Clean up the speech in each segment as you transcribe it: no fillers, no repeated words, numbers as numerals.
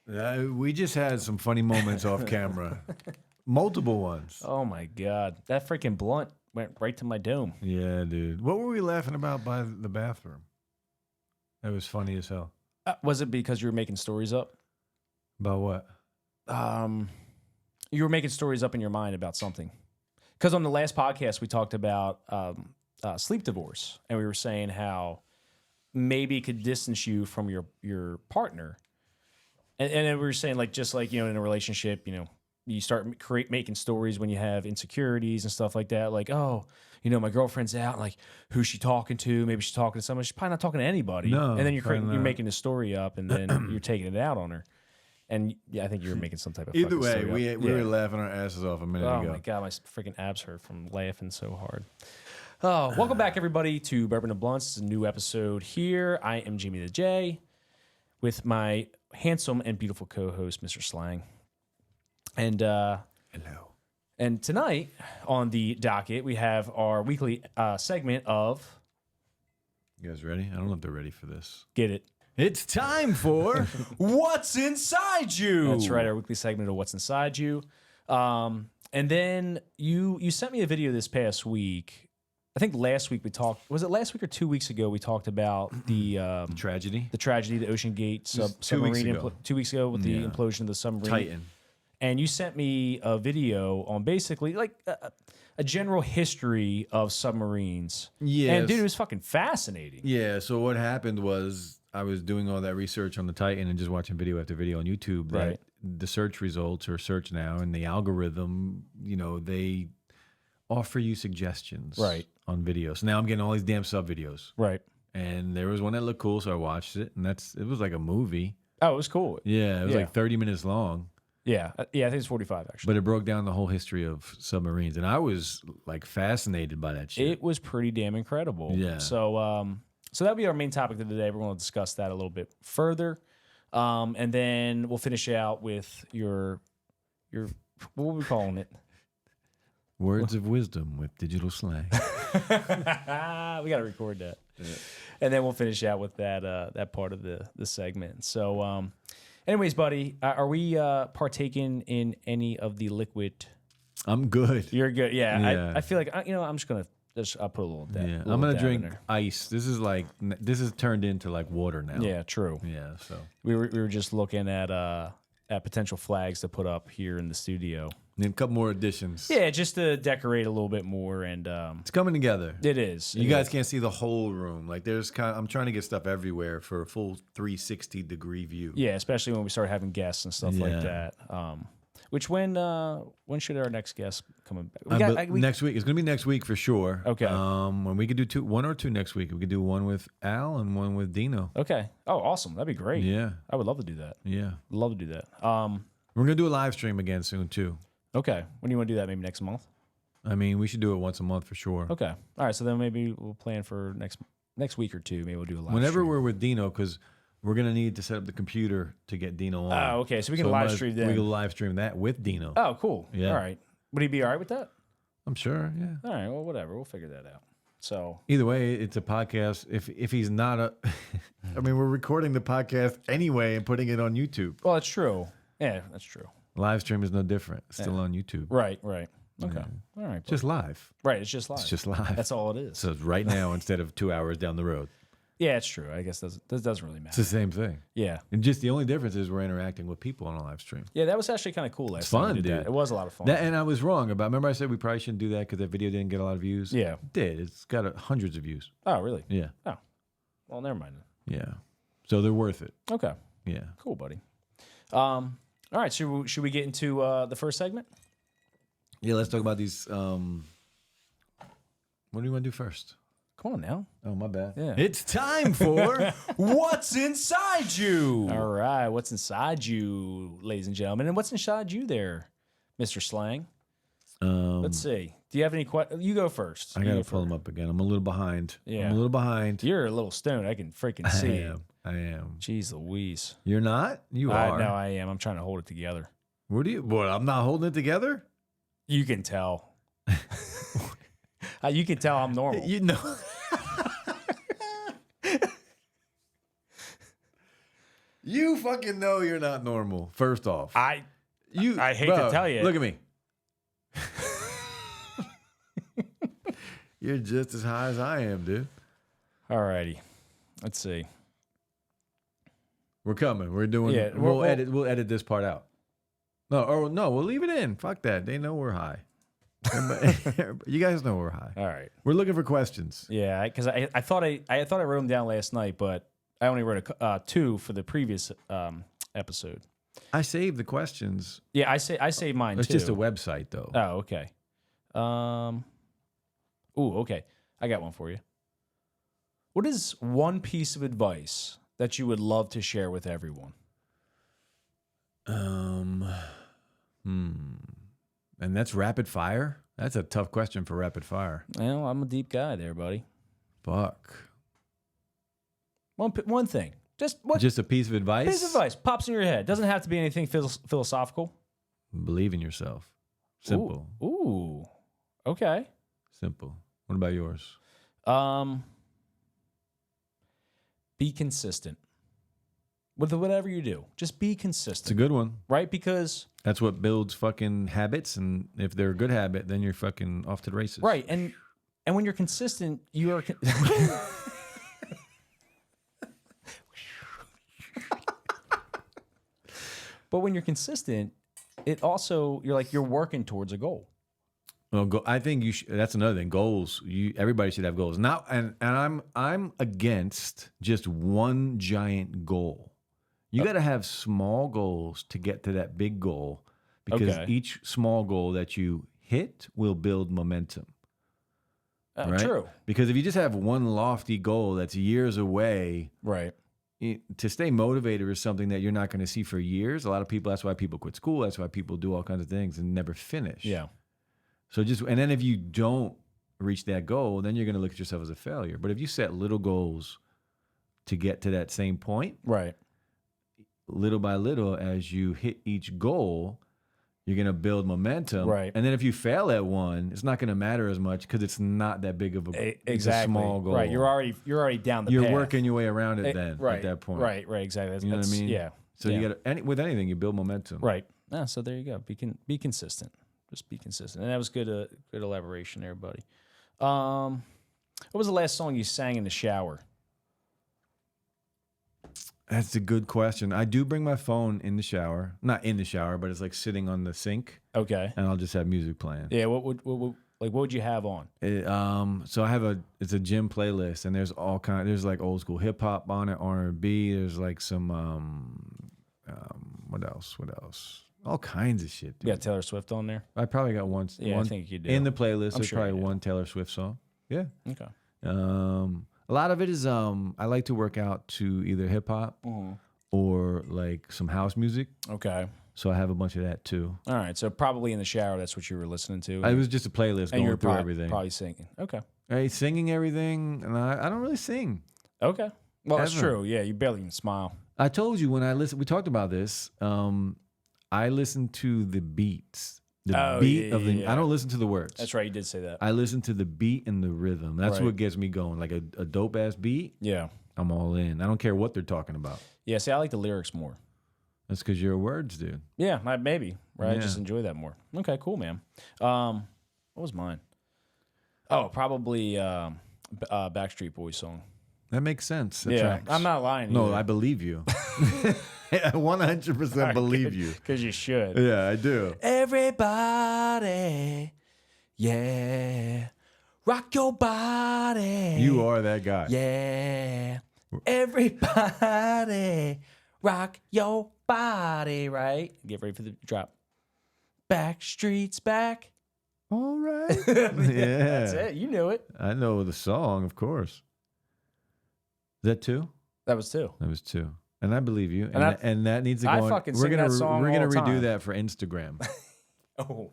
We just had some funny moments off camera. Multiple ones. Oh, my God. That freaking blunt went right to my dome. Yeah, dude. What were we laughing about by the bathroom? That was funny as hell. Was it because you were making stories up? About what? You were making stories up in your mind about something. Because on the last podcast, we talked about sleep divorce. And we were saying how maybe it could distance you from your partner. And then we were saying, like, just like, in a relationship, you start making stories when you have insecurities and stuff like that. Like, oh, my girlfriend's out. Like, who's she talking to? Maybe she's talking to someone. She's probably not talking to anybody. No, and then you're making a story up, and then you're taking it out on her. And yeah, I think you were making some type of Either fucking way, story we were laughing our asses off a minute ago. Oh my God, my freaking abs hurt from laughing so hard. Oh, welcome back, everybody, to Bourbon and Blunts. It's a new episode here. I am Jimmy the J with my handsome and beautiful co-host, Mr. Slang. And hello. And tonight on the docket, we have our weekly segment of... You guys ready? I don't know if they're ready for this. Get it. It's time for What's Inside You. That's right, our weekly segment of What's Inside You. And then you sent me a video this past week. I think last week we talked... Was it last week or 2 weeks ago we talked about the tragedy? The tragedy, the Ocean Gate submarine. 2 weeks ago with the implosion of the submarine. Titan. And you sent me a video on basically like a general history of submarines. Yeah. And dude, it was fucking fascinating. Yeah. So what happened was I was doing all that research on the Titan and just watching video after video on YouTube. That Right. The search results are search now, and the algorithm, they offer you suggestions Right. on videos. So now I'm getting all these damn sub videos. Right. And there was one that looked cool, so I watched it, and it was like a movie. Oh, it was cool. Yeah. It was Yeah. like 30 minutes long. Yeah. Yeah, I think it's 45 actually. But it broke down the whole history of submarines, and I was like fascinated by that shit. It was pretty damn incredible. Yeah. So that'll be our main topic of the day. We're going to discuss that a little bit further. And then we'll finish out with your what are we calling it? Words of wisdom with digital slang. We got to record that. Yeah. And then we'll finish out with that part of the segment. So anyways, buddy, are we partaking in any of the liquid? I'm good. You're good. Yeah. Yeah. I feel like I'm just going to I'll put a little dab. Yeah, little I'm gonna dab drink in there. ice. This is turned into like water now. Yeah, true. Yeah, so We were just looking at potential flags to put up here in the studio. and a couple more additions. Yeah, just to decorate a little bit more, and It's coming together. it is. You guys can't see the whole room. Like I'm trying to get stuff everywhere for a full 360-degree view. Yeah, especially when we start having guests and stuff like Yeah. that. Which when should our next guest come back? Next week. It's gonna be next week for sure. Okay. When we could do one or two next week. We could do one with Al and one with Dino. Okay. Oh, awesome. That'd be great. Yeah. I would love to do that. Yeah. Love to do that. We're gonna do a live stream again soon too. Okay. When do you want to do that? Maybe next month? I mean, we should do it once a month for sure. Okay. All right. So then maybe we'll plan for next week or two. Maybe we'll do a live Whenever stream. we're with Dino, because we're gonna need to set up the computer to get Dino on. Oh, okay. So we can live stream then. We can live stream that with Dino. Oh, cool. Yeah. All right. Would he be all right with that? I'm sure. Yeah. All right. Well, whatever. We'll figure that out. So Either way, it's a podcast. If he's not I mean, we're recording the podcast anyway and putting it on YouTube. well, that's true. Yeah, that's true. Live stream is no different. It's still on YouTube. Right. Right. Okay. All right. Just live. right. It's just live. It's just live. That's all it is. So it's right now instead of 2 hours down the road. Yeah, it's true. I guess that doesn't really It's matter. the same thing. Yeah. And just the only difference is we're interacting with people on a live stream. Yeah, that was actually kind of cool last It's time we fun, did that. dude. It was a lot of fun. And I was wrong about. Remember, I said we probably shouldn't do that because that video didn't get a lot of views. Yeah. It did. It's got hundreds of views. Oh, really? Yeah. Oh. Well, never mind then. Yeah. So they're worth it. Okay. Yeah. Cool, buddy. All right. Should we get into the first segment? Yeah. Let's talk about these. What do you want to do first? Come on now. Oh, my bad. Yeah. It's time for What's Inside You. All right. What's inside you, ladies and gentlemen? And what's inside you there, Mr. Slang? Let's see. Do you have any questions? You go first. I got to pull them up again. I'm a little behind. Yeah. I'm a little behind. You're a little stoned. I can freaking see it. I am. Jeez Louise. You're not? You are. No, I am. I'm trying to hold it together. What do you? What? I'm not holding it together? You can tell. You can tell I'm normal. You know. You fucking know you're not normal. First off, I hate bro, to tell you. Look at me. You're just as high as I am, dude. Alrighty. Let's see. We're coming. We're doing. Yeah, We'll edit this part out. No, we'll leave it in. Fuck that. They know we're high. You guys know we're high. All right. We're looking for questions. Yeah, because I thought I wrote them down last night, but I only wrote two for the previous episode. I saved the questions. Yeah, I saved mine It's too. just a website, though. Oh, okay. Okay. I got one for you. What is one piece of advice that you would love to share with everyone? And that's rapid fire? That's a tough question for rapid fire. Well, I'm a deep guy there, buddy. Fuck. One thing. Just a piece of advice? Piece of advice pops in your head. Doesn't have to be anything philosophical. Believe in yourself. Simple. Ooh. Okay. Simple. What about yours? Be consistent with whatever you do. Just be consistent. It's a good one. Right? Because that's what builds fucking habits, and if they're a good habit, then you're fucking off to the races. Right. And when you're consistent, you are But when you're consistent, it also you're working towards a goal. Well, I think that's another thing. Goals. Everybody should have goals. Now, and I'm against just one giant goal. You got to have small goals to get to that big goal, because each small goal that you hit will build momentum. Right? True. Because if you just have one lofty goal that's years away, right? To stay motivated is something that you're not going to see for years. A lot of people. That's why people quit school. That's why people do all kinds of things and never finish. Yeah. So and then if you don't reach that goal, then you're going to look at yourself as a failure. But if you set little goals to get to that same point, right, little by little, as you hit each goal, you're going to build momentum. Right. And then if you fail at one, it's not going to matter as much because it's not that big of a small goal. Right. You're already down the path. You're working your way around it then right, at that point. Right. Exactly. You know what I mean? Yeah. So you got to, with anything, you build momentum. Right. Yeah, so there you go. Be consistent. Just be consistent. And that was good elaboration there, buddy. What was the last song you sang in the shower? That's a good question. I do bring my phone in the shower. Not in the shower, but it's like sitting on the sink. Okay. And I'll just have music playing. Yeah, what would you have on? So I have it's a gym playlist, and there's there's like old school hip hop on it, R&B. There's like some what else? All kinds of shit, dude. You got Taylor Swift on there? I probably got one. Yeah, I think you do. In the playlist, there's sure probably one Taylor Swift song. Yeah. Okay. A lot of it is I like to work out to either hip hop or like some house music. Okay. So I have a bunch of that too. All right. So probably in the shower, that's what you were listening to. It was just a playlist going through everything. Probably singing. Okay. Hey, singing everything, and I don't really sing. Okay. Well, that's true. Yeah, you barely even smile. I told you when I listen. We talked about this. I listen to the beats. The beat of the. Yeah. I don't listen to the words. That's right. You did say that. I listen to the beat and the rhythm. That's what gets me going. Like a dope ass beat. Yeah. I'm all in. I don't care what they're talking about. Yeah. See, I like the lyrics more. That's because you're a words dude. Yeah, maybe. Right. Yeah. I just enjoy that more. Okay. Cool, man. What was mine? Oh, probably Backstreet Boys song. That makes sense. That tracks. I'm not lying. No, either. I believe you. I 100% believe you. Because you should. Yeah, I do. Everybody, yeah, rock your body. You are that guy. Yeah, everybody, rock your body, right? Get ready for the drop. Backstreet's back. All right. Yeah. That's it. You knew it. I know the song, of course. Is that two? That was two. That was two. And I believe you. And that needs to go I on. fucking sing that song We're gonna all the redo time. that for Instagram. Oh,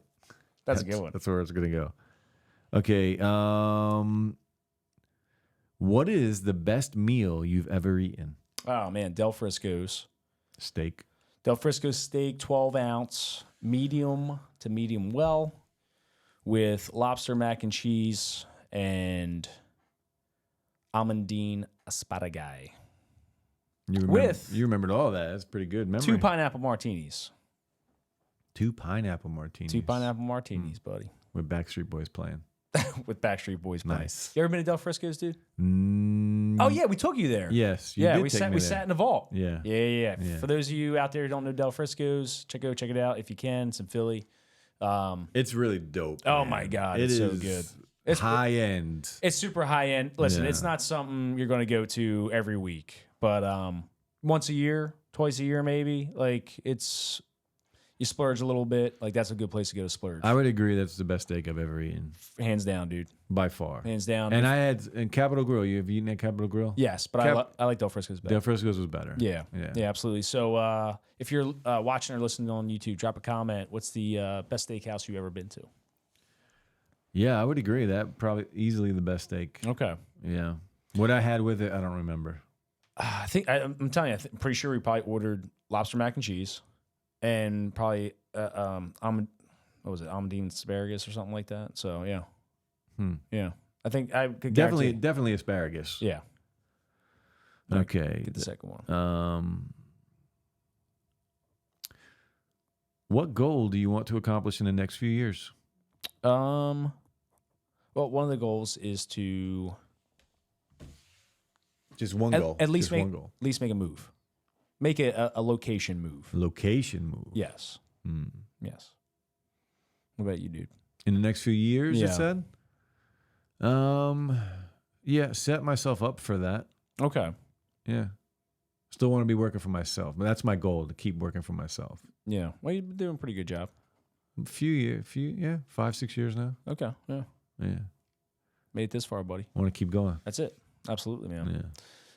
that's a good one. That's where it's gonna go. Okay. What is the best meal you've ever eaten? Oh man, Del Frisco's steak. Del Frisco's steak, 12 ounce, medium to medium well, with lobster mac and cheese and almondine asparagus. You remembered all that. That's pretty good memory. 2 pineapple martinis. 2 pineapple martinis. 2 pineapple martinis, buddy. With Backstreet Boys playing. With Backstreet Boys playing. Nice. You ever been to Del Frisco's, dude? Mm, Oh yeah, we took you there. yes. We sat in the vault. Yeah. Yeah. For those of you out there who don't know Del Frisco's, check it out if you can. It's in Philly. It's really dope. Oh man. my God, It it's so is good. It's high end. It's super high end. Listen, Yeah. it's not something you're going to go to every week, but once a year, twice a year, maybe. Like you splurge a little bit. Like that's a good place to go to splurge. I would agree that's the best steak I've ever eaten. Hands down, dude. By far. Hands down. And I had in Capitol Grill. You have eaten at Capitol Grill? Yes, but I like Del Frisco's better. Del Frisco's was better. Yeah, absolutely. So if you're watching or listening on YouTube, drop a comment. What's the best steakhouse you've ever been to? Yeah, I would agree. That probably easily the best steak. Okay. Yeah. What I had with it, I don't remember. I think I'm telling you, I'm pretty sure we probably ordered lobster mac and cheese, and probably what was it, almondine asparagus or something like that. So yeah, yeah. I think I could definitely asparagus. Yeah. Okay. Get the second one. What goal do you want to accomplish in the next few years? Well, one of the goals is to Just one goal. At least one goal. At least make a move. Make a location move. Location move. Yes. Yes. What about you, dude? In the next few years, you Yeah. said? Yeah, set myself up for that. Okay. Yeah. Still want to be working for myself. But that's my goal, to keep working for myself. Yeah. Well, you've been doing a pretty good job. 5-6 years now. Okay. Yeah. Yeah. Made it this far, buddy. I want to keep going. That's it. Absolutely, man. Yeah.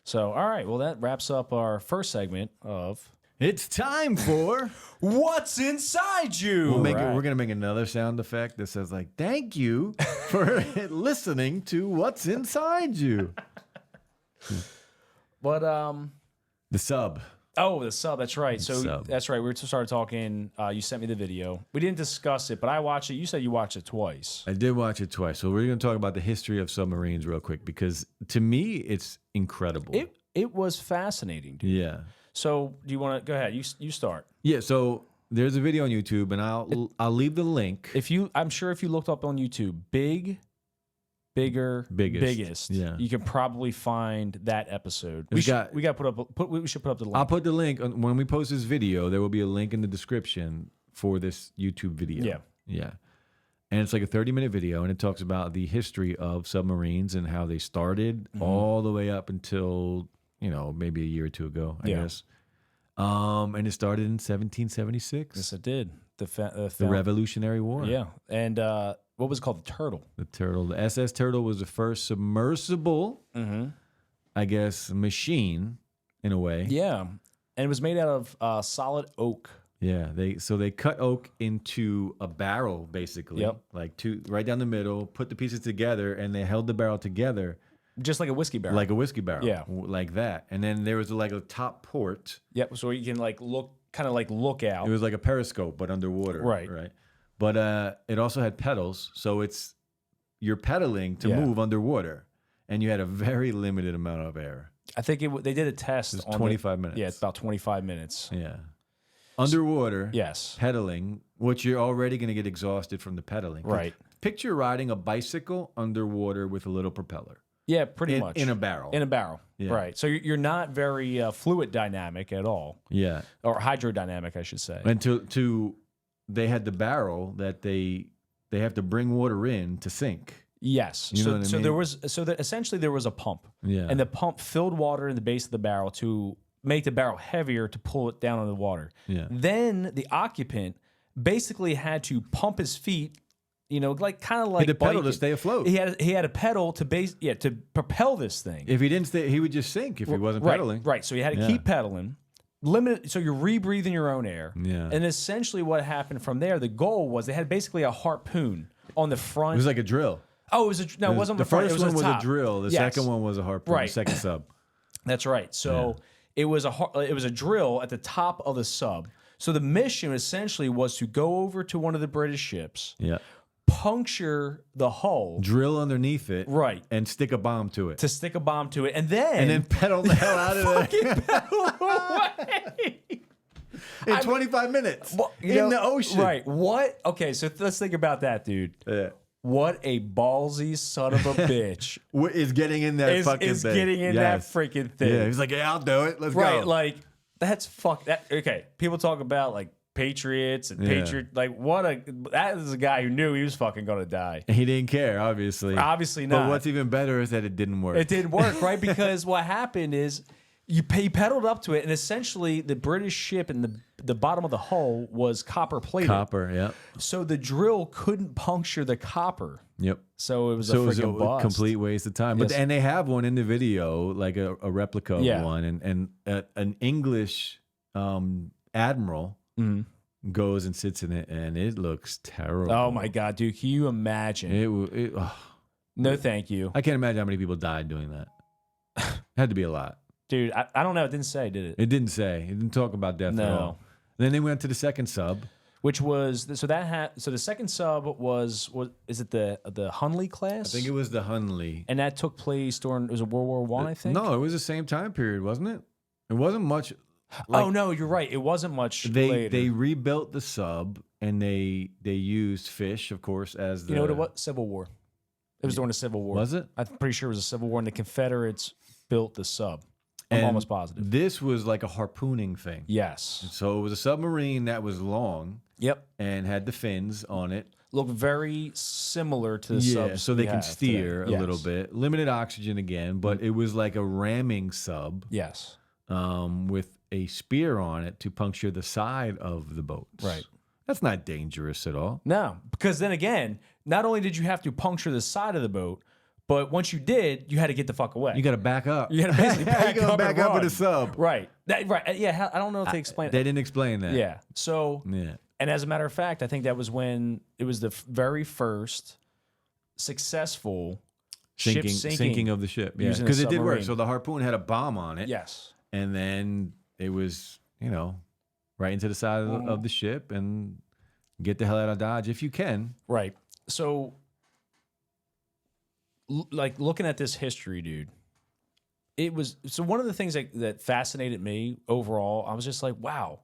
So, all right. Well, that wraps up our first segment of It's time for What's Inside You. We're gonna make another sound effect that says like, "Thank you for listening to What's Inside You." But The sub. oh, the sub. That's right. So Sub. that's right. We started talking. You sent me the video. We didn't discuss it, but I watched it. You said you watched it twice. I did watch it twice. So we're gonna talk about the history of submarines real quick because to me it's incredible. It was fascinating, dude. Yeah. So do you want to go ahead? You start. Yeah. So there's a video on YouTube, and I'll leave the link. I'm sure if you looked up on YouTube, biggest. Yeah. You can probably find that episode. We should put up the link. I'll put the link when we post this video. There will be a link in the description for this YouTube video. Yeah. Yeah. And it's like a 30-minute video, and it talks about the history of submarines and how they started all the way up until, maybe a year or two ago, I guess. And it started in 1776. Yes, it did. The Revolutionary War. Yeah. And what was it called? The Turtle. The Turtle. The SS Turtle was the first submersible, I guess, machine in a way. Yeah. And it was made out of solid oak. Yeah, they cut oak into a barrel basically, Yep. like right down the middle, put the pieces together, and they held the barrel together Just like a whiskey barrel. like a whiskey barrel, Yeah. like that. And then there was like a top port. Yep. So you can look out. It was like a periscope, but underwater, Right. But it also had pedals, so you're pedaling to move underwater, and you had a very limited amount of air. I think they did a test. It was 25 minutes. Yeah, it's about 25 minutes. Yeah. Underwater, Yes. pedaling, which you're already going to get exhausted from the pedaling. Right. Picture riding a bicycle underwater with a little propeller. Yeah, pretty much. In a barrel. In a barrel. Yeah. Right. So you're not very fluid dynamic at all. Yeah. Or hydrodynamic, I should say. And they had the barrel that they have to bring water in to sink. Yes. You know what I mean? Essentially there was a pump. Yeah. And the pump filled water in the base of the barrel to make the barrel heavier to pull it down in the water. Yeah. Then the occupant basically had to pump his feet, kind of like He had a pedal to biking. stay afloat. He had a pedal to propel this thing. If he didn't stay, he would just sink if he wasn't pedaling. Right. So you had to keep pedaling. Limited. So you're rebreathing your own air. Yeah. And essentially what happened from there, the goal was they had basically a harpoon on the front. It was like a drill. Oh, it wasn't The the front. first It was one the was top. a drill. The Yes. second one was a harpoon. Right. The second sub. That's right. So it was a drill at the top of the sub. So the mission essentially was to go over to one of the British ships, Yeah. puncture the hull, drill underneath it, right, and stick a bomb to it. to stick a bomb to it, and then pedal the hell out of fucking it pedal away. in 25 minutes Well, in the ocean. Right. What? Okay, so let's think about that, dude. Yeah. What a ballsy son of a bitch Is getting in that fucking is thing. getting in that freaking thing. Yeah, he's like, yeah, I'll do it. Let's Right, go. like that's that. Okay, people talk about like Patriots and Patriot. Like that is a guy who knew he was fucking gonna die. He didn't care, obviously. Obviously But not. what's even better is that it didn't work. It didn't work, right? Because what happened is he pedaled up to it, and essentially the British ship and the bottom of the hull was copper plated. Copper, yep. So the drill couldn't puncture the copper. Yep. So it was a So it was freaking a bust. complete waste of time. But Yes. and they have one in the video, like a replica of Yeah. one, and an English admiral goes and sits in it, and it looks terrible. Oh my god, dude! Can you imagine? No, thank you, I can't imagine how many people died doing that. Had to be a lot. dude. I don't know. It didn't say, did it? It didn't say. It didn't talk about death at all. Then they went to the second sub. Which was so the second sub was is it the Hunley class? I think it was the Hunley. And that took place during, it was a World War One, I think. No, it was the same time period, wasn't it? It wasn't much. Oh no, you're right. It wasn't much later. They rebuilt the sub, and they used fish, of course, as the. You know what it was? Civil War. It was during the Civil War. Was it? I'm pretty sure it was a Civil War, and the Confederates built the sub. I'm almost positive. This was like a harpooning thing. Yes. So it was a submarine that was long. Yep. And had the fins on it. Look very similar to the subs. So they can have steer today. a little bit. Limited oxygen again, but it was like a ramming sub. Yes. With a spear on it to puncture the side of the boat. Right. That's not dangerous at all. No, because then again, not only did you have to puncture the side of the boat, but once you did, you had to get the fuck away. You got to back up. You got to basically back up. Back and up run. with a sub. Right. Right. Yeah. I don't know if they explained They didn't explain that. Yeah. So, Yeah. and as a matter of fact, I think that was when it was the very first successful ship Sinking of the ship. Yeah. using a Because it did work. submarine. So the harpoon had a bomb on it. Yes. And then it was, right into the side of the ship and get the hell out of Dodge if you can. Right. So, like looking at this history, dude, it was so one of the things that fascinated me overall. I was just like, wow,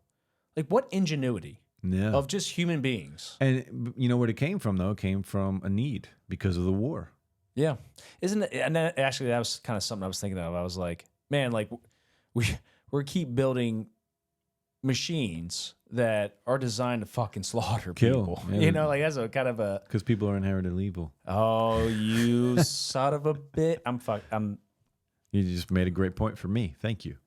like what ingenuity Yeah. of just human beings. And you know where it came from, though? It came from a need because of the war. Yeah, isn't it? And that, actually, that was kind of something I was thinking of. I was like, man, like we keep building machines that are designed to fucking slaughter Kill. people. Yeah. You know, like that's a kind of a Because people are inherited evil. oh, you son of a bit. You just made a great point for me. Thank you.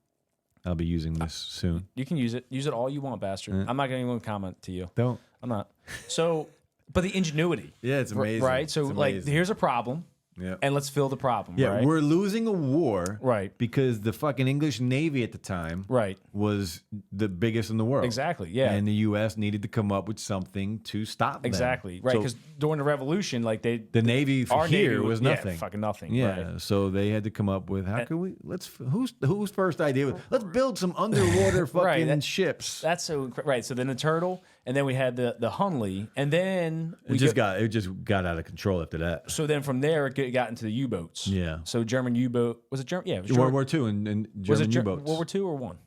I'll be using this soon. You can use it. Use it all you want, bastard. I'm not going to even comment to you. Don't. I'm not. So, but the ingenuity. Yeah, it's amazing. Right? So, It's like, amazing. here's a problem, Yeah. and let's fill the problem, Yeah, right? we're losing a war. Right. Because the fucking English Navy at the time Right. was the biggest in the world. Exactly, yeah. And the U.S. needed to come up with something to stop them. Exactly. Right. So Because during the Revolution, like the Navy our here Navy was yeah, nothing. fucking nothing. Yeah, Right. so they had to come up with how can we whose first idea was let's build some underwater fucking Right, ships. That's so right. So then the turtle, and then we had the Hunley, and then It just got out of control after that. so then from there it got into the U-boats. Yeah. So German U-boat was it German? Yeah, it was World German. War II and Was it German U-boats. World War II or one?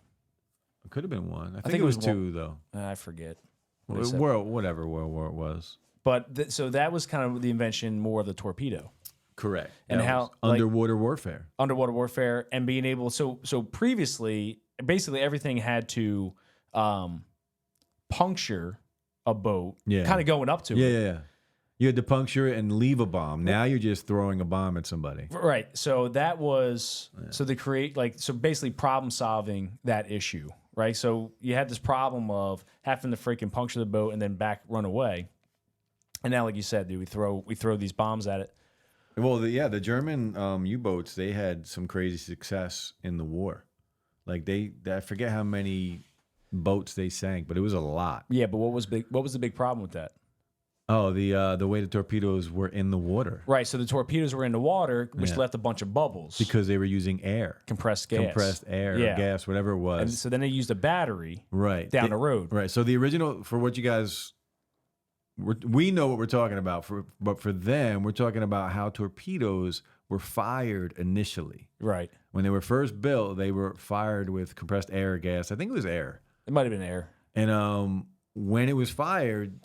It could have been one. I think think it was it was two though. I forget. what they said. Whatever World War it was. But so that was kind of the invention more of the torpedo, Correct. And That how, was like- underwater warfare. underwater warfare, and being able. So previously, basically everything had to puncture a boat, Yeah. kind of going up to Yeah, it. yeah, yeah. You had to puncture it and leave a bomb. Now you're just throwing a bomb at somebody. Right. So that was so they create so basically problem solving that issue. Right. So you had this problem of having to freaking puncture the boat and then run away. And now, like you said, dude, we throw these bombs at it. Well, the German U-boats, they had some crazy success in the war. Like I forget how many boats they sank, but it was a lot. Yeah, but what was the big problem with that? Oh, the way the torpedoes were in the water Right. So the torpedoes were in the water, which Yeah. left a bunch of bubbles, because they were using air, compressed gas, compressed air, Yeah. or gas, whatever it was. And so then they used a battery right down the road. Right. So the original, for what you guys we know what we're talking about. But for them, we're talking about how torpedoes were fired initially. Right. When they were first built, they were fired with compressed air or gas. I think it was air. It might have been air. And when it was fired,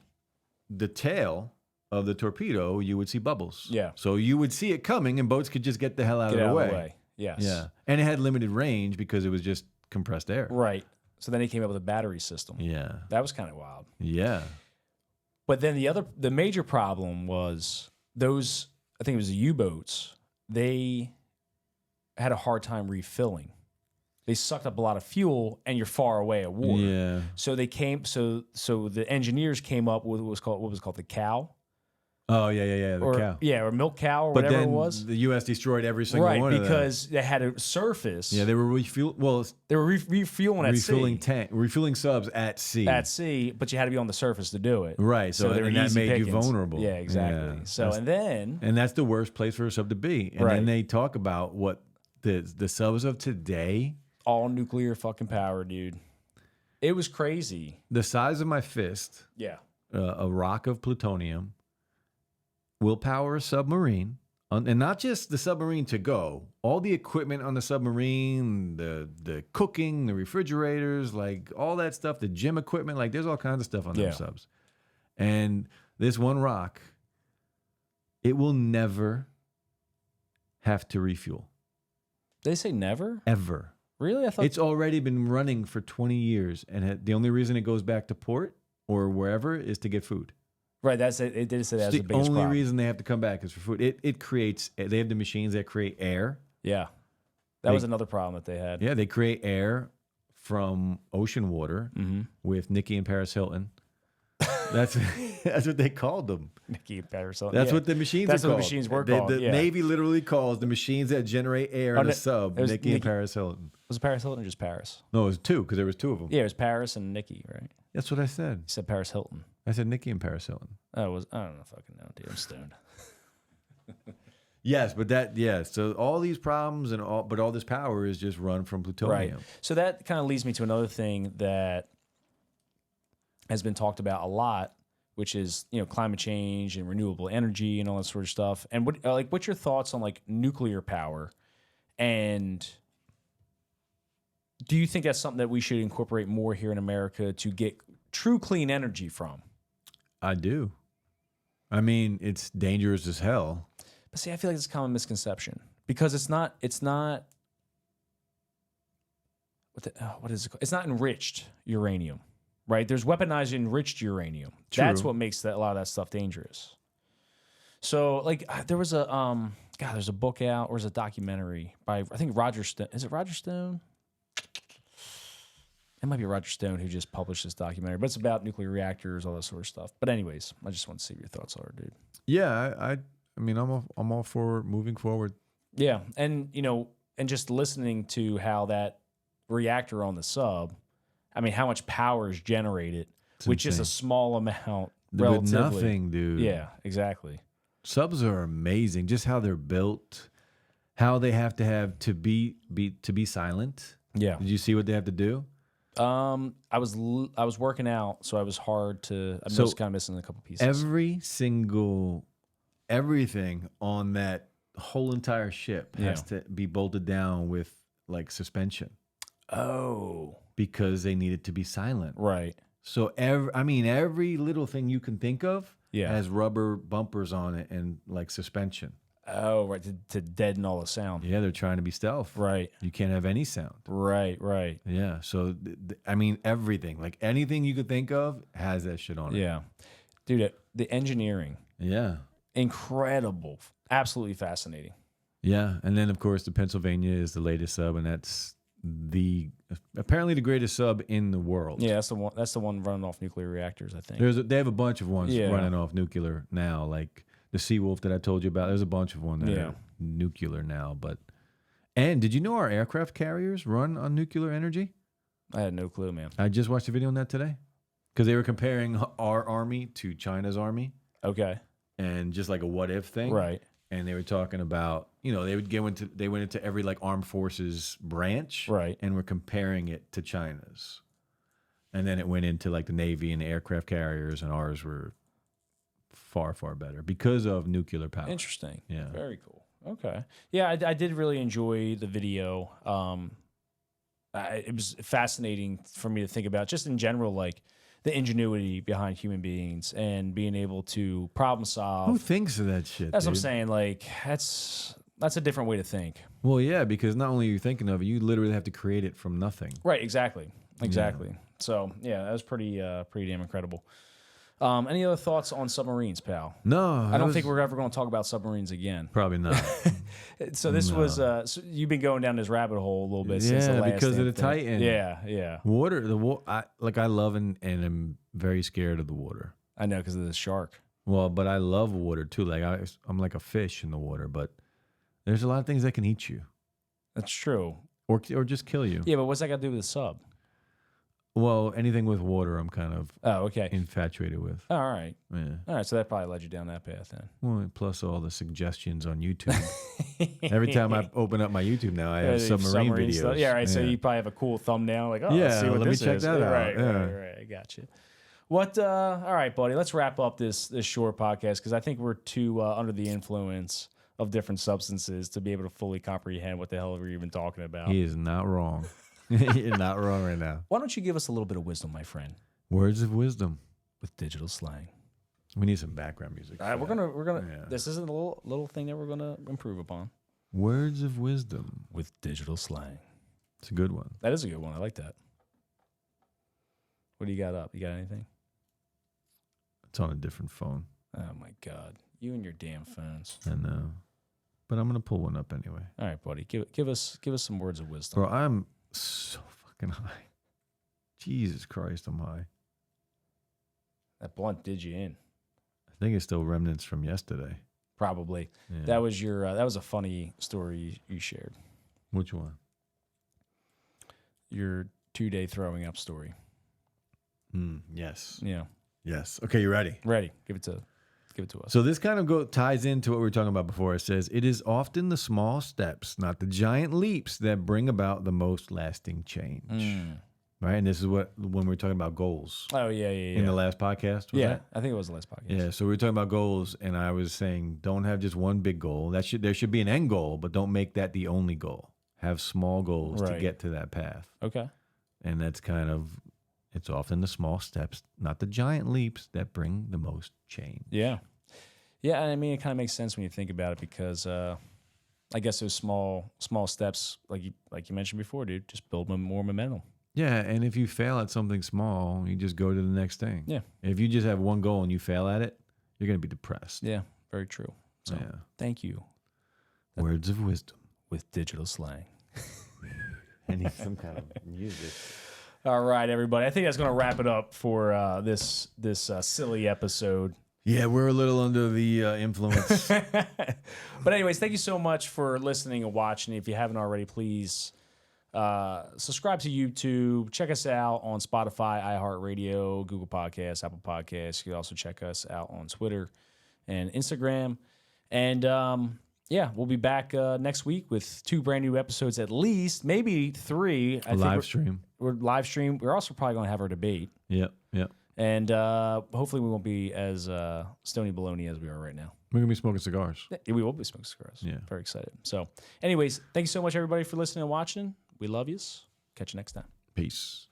the tail of the torpedo, you would see bubbles. Yeah. So you would see it coming, and boats could just get the hell out of the way. Yes. Yeah. And it had limited range because it was just compressed air. Right. So then he came up with a battery system. Yeah. That was kind of wild. Yeah. But then the major problem was those, I think it was the U-boats, they had a hard time refilling. They sucked up a lot of fuel, and you're far away at war. Yeah. So they came. So the engineers came up with what was called the cow. Oh yeah. The cow. Yeah, or milk cow, or But whatever then it was. the U.S. destroyed every single one of them. Because they had a surface. Yeah, they were They were refueling at sea. refueling subs at sea. At sea, but you had to be on the surface to do it. Right. So they were and that easy made you pickings. vulnerable. Yeah, exactly. Yeah. So and that's the worst place for a sub to be. And then they talk about what the subs of today. All nuclear fucking power, dude. It was crazy. The size of my fist. Yeah. A rock of plutonium will power a submarine, and not just the submarine to go. All the equipment on the submarine, the cooking, the refrigerators, like all that stuff, the gym equipment, like there's all kinds of stuff on those subs. And this one rock, it will never have to refuel. They say never? Ever. Really? I thought It's already been running for 20 years, and the only reason it goes back to port or wherever is to get food. Right, that's it. It did say that's the the biggest only problem. reason they have to come back is for food. It creates. They have the machines that create air. Yeah, that was another problem that they had. Yeah, they create air from ocean water with Nikki and Paris Hilton. That's what they called them. Nikki and Paris Hilton. That's Yeah. what the machines. That's are what called. the machines were called. The Yeah. Navy literally calls the machines that generate air in a sub it was Nikki and Nikki. Paris Hilton. Was it Paris Hilton or just Paris? No, it was two because there was two of them. Yeah, it was Paris and Nikki, right? That's what I said. You said Paris Hilton. I said Nikki and Paris Hilton. Oh, I don't know fucking know, dude. I'm stoned. Yes, but so all these problems but all this power is just run from plutonium. Right. So that kind of leads me to another thing that has been talked about a lot, which is climate change and renewable energy and all that sort of stuff. And what's your thoughts on like nuclear power? And do you think that's something that we should incorporate more here in America to get true clean energy from? I do. I mean, it's dangerous as hell. But see, I feel like it's a common misconception because it's not what is it called? It's not enriched uranium, right? There's weaponized enriched uranium. True. That's what makes a lot of that stuff dangerous. So like there was a there's a book out or is a documentary by I think Roger Stone. Is it Roger Stone? It might be Roger Stone who just published this documentary, but it's about nuclear reactors, all that sort of stuff. But anyways, I just want to see what your thoughts are, dude. Yeah, I mean, I'm all for moving forward. Yeah, and and just listening to how that reactor on the sub, I mean, how much power is generated, which is a small amount relatively. With nothing, dude. Yeah, exactly. Subs are amazing. Just how they're built, how they have to be silent. Yeah. Did you see what they have to do? I was working out, so I was hard to. I'm just kind of missing a couple pieces. Everything on that whole entire ship has to be bolted down with like suspension. Oh, because they need it to be silent. Right. So every little thing you can think of has rubber bumpers on it and like suspension. Oh, right. To deaden all the sound. Yeah, they're trying to be stealth. Right. You can't have any sound. Right. Yeah. So, everything, like anything you could think of has that shit on it. Yeah. Dude, the engineering. Yeah. Incredible. Absolutely fascinating. Yeah. And then, of course, the Pennsylvania is the latest sub, and that's apparently the greatest sub in the world. Yeah, that's the one running off nuclear reactors, I think. They have a bunch of ones running off nuclear now, like the Seawolf that I told you about. There's a bunch of them that are nuclear now. And did you know our aircraft carriers run on nuclear energy? I had no clue, man. I just watched a video on that today because they were comparing our army to China's army. Okay. And just like a what if thing. Right. And they were talking about, they went into every like armed forces branch. Right. And were comparing it to China's. And then it went into like the Navy and the aircraft carriers, and ours were far, far better because of nuclear power. Interesting. Yeah. Very cool. Okay. Yeah, I did really enjoy the video. It was fascinating for me to think about, just in general, like the ingenuity behind human beings and being able to problem solve. Who thinks of that shit? That's what I'm dude? saying. Like that's a different way to think. Well, yeah, because not only are you thinking of it, you literally have to create it from nothing. Right. Exactly. So yeah, that was pretty damn incredible. Any other thoughts on submarines, pal? No, I don't think we're ever going to talk about submarines again. Probably not. So this was so you've been going down this rabbit hole a little bit since the Yeah, last because of the thing. Titan. Yeah. Water, I love and I'm very scared of the water. I know, because of the shark. Well, but I love water too. Like I'm like a fish in the water, but there's a lot of things that can eat you That's true. or just kill you. Yeah, but what's that got to do with the sub? Well, anything with water, I'm kind of Oh, okay. infatuated with. All right. Yeah. All right. So that probably led you down that path then. Well, plus all the suggestions on YouTube. Every time I open up my YouTube now, I have submarine videos. Stuff. Yeah, right. So you probably have a cool thumbnail, like, oh, Yeah, let's see what let me this check is. that out. Right, Yeah. right. I got you. What? All right, buddy. Let's wrap up this short podcast because I think we're too under the influence of different substances to be able to fully comprehend what the hell we're even talking about. He is not wrong. You're not wrong right now. Why don't you give us a little bit of wisdom, my friend, Words of wisdom. with digital slang? We need some background music. All right, for we're gonna. Yeah. This isn't a little thing that we're gonna improve upon Words of wisdom. with digital slang. It's a good one. That is a good one. I like that. What do you got up? You got anything? It's on a different phone. Oh my God, you and your damn phones. I know. But I'm gonna pull one up anyway. All right, buddy. Give us some words of wisdom. Bro, I'm so fucking high. Jesus Christ, I'm high. That blunt did you in. I think it's still remnants from yesterday. Probably. Yeah. That was your. That was a funny story you shared. Which one? Your 2-day throwing up story. Yes. Yeah. Yes. Okay, you ready? Ready? Give it to us. So this kind of ties into what we were talking about before. It says, it is often the small steps, not the giant leaps, that bring about the most lasting change. Right? And this is when we were talking about goals. Oh yeah. In the last podcast. Was that? I think it was the last podcast. Yeah, so we were talking about goals, and I was saying don't have just one big goal. There should be an end goal, but don't make that the only goal. Have small goals to Right. get to that path. Okay. And that's it's often the small steps, not the giant leaps, that bring the most change. Yeah. Yeah, I mean, it kind of makes sense when you think about it because I guess those small steps, like you mentioned before, dude, just build more momentum. Yeah, and if you fail at something small, you just go to the next thing. Yeah. If you just have one goal and you fail at it, you're going to be depressed. Yeah, very true. So Yeah. thank you Words of wisdom. with digital slang. I need some kind of music. All right, everybody. I think that's going to wrap it up for this silly episode. Yeah, we're a little under the influence. But anyways, thank you so much for listening and watching. If you haven't already, please subscribe to YouTube. Check us out on Spotify, iHeartRadio, Google Podcasts, Apple Podcasts. You can also check us out on Twitter and Instagram. And yeah, we'll be back next week with 2 brand new episodes at least, maybe 3. I Live think stream. we're live stream. We're also probably going to have our debate. Yep. And hopefully we won't be as stony baloney as we are right now. We're going to be smoking cigars. Yeah, we will be smoking cigars. Yeah. Very excited. So anyways, thank you so much, everybody, for listening and watching. We love yous. Catch you next time. Peace.